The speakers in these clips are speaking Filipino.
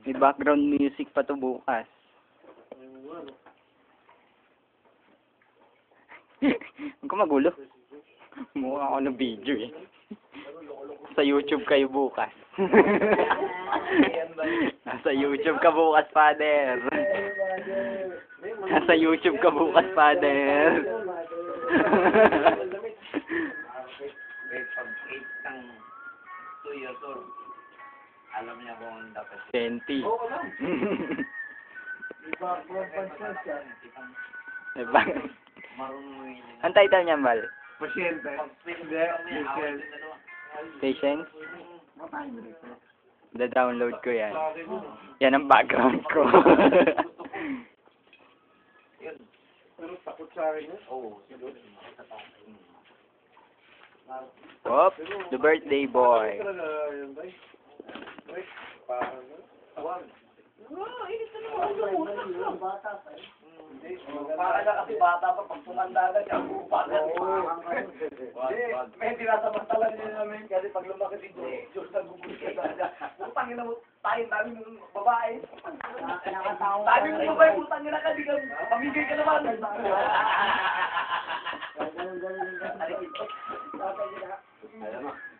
May background music pa to bukas. Huwag ka magulo. Mukha ako ng video eh. Sa YouTube kayo bukas. Nasa YouTube ka bukas, father. Nasa YouTube ka bukas, father. Alam niya kung dapat. 20. Oo lang. Diba? Marunong Ang title niya, Mal? Pasyente. Hindi. Patience? Da-download ko yan. Yan ang background ko. Pero takot sa akin yun. Oo. Whoop, the birthday boy. Talaga yun, bay. Wait, parang tawag. Para na kasi bata pa, pag tumanda na siya, may tinasamantalan din namin kasi pag lumaki si Diyos nagugulit ka na. Putangin na mo, tayo dami ng babae. Dami ng babae, putangin na ka, di ka, pamigay ka naman.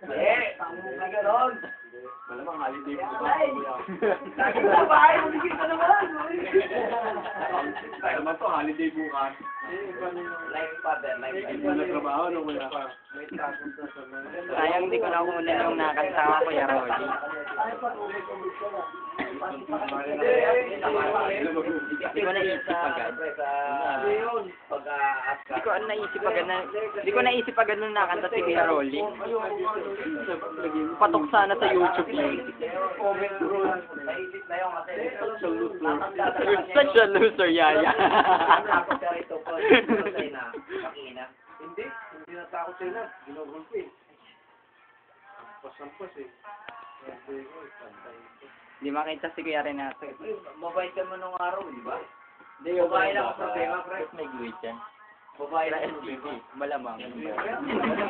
Hindi ganon. Malamang holiday po ba? Dami ng babae, pamigay ka naman. Tayo naman to, holiday bukas. Like father, like Hindi mo na trabaho, no? Wala pa. Sayang di ko na kunin yung nakanta ko, Kuya Rolly. Di ko naisip agad. Di ko naisip agad nung nakanta si Kuya Rolly. Patok sana sa YouTube yun. You're such a loser, Yaya. Hindi natakot sa'yo na. Ginugol ko eh. Sampas eh. Di makita si Kuya Renato. Mabait ka mo nung araw, di ba? Hindi, babae lang ako sa tema, pre. May glitch yan. Babae Sa lang STV. Malamang.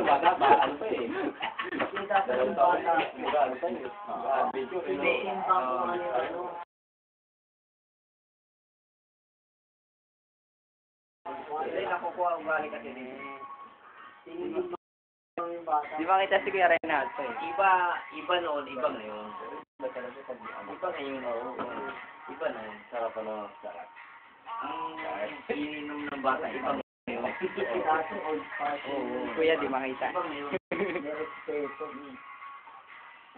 Bata pa, ano pa eh. Dalawang taon na. Ano pa eh. Video. Hindi nakukuha ugali kasi din. Di makita si Kuya Renato eh. Iba noon, iba ngayon. Iba ngayon, oo. Iba na yun. Sarap ano, sarap. Ang ininom ng bata, iba ngayon. Oo. Kuya, di makita. Iba ngayon.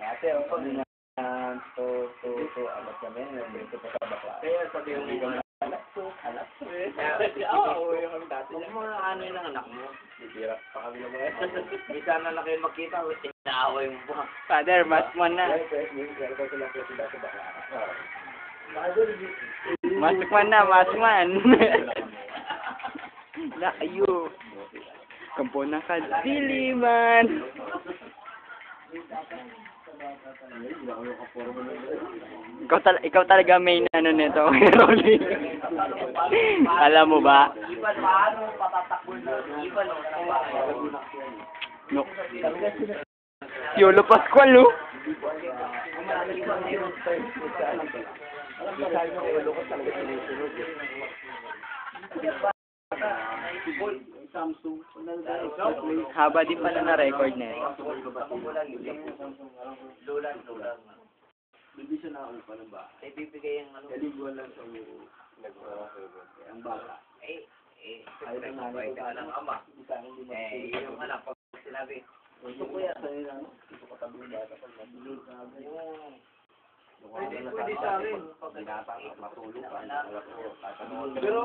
Ate, ako na alat kami, nandito pa sa bakla. Kaya sabi yung iba. Alat to. Oo, yung dati. Huwag mo na ano yung anak mo. Bibirap pa kami ng mga. Hindi sana na kayo magkita, inaaway mo ba? Father, masman na. Masukman na, masman. Layo. Kampo na kadiliman. Ikaw talaga main ano nito, Rolly. Alam mo ba? Iba paano patatakbo na? Iba no, No. Yolo Pascual, oh. Haba din pala na record na Lulan. Hindi siya nakakul pa ng baka. Ay, bibigay yung ano. Kaliguan lang sa ang baka. Ayaw na nga nito ng ama. Yung anak, pag sinabi, Gusto ko yan sa nila, no? Gusto ko tabi ng bata pag nabulog na agad. Pwede sa akin. pag binata, matulog ka. Pero,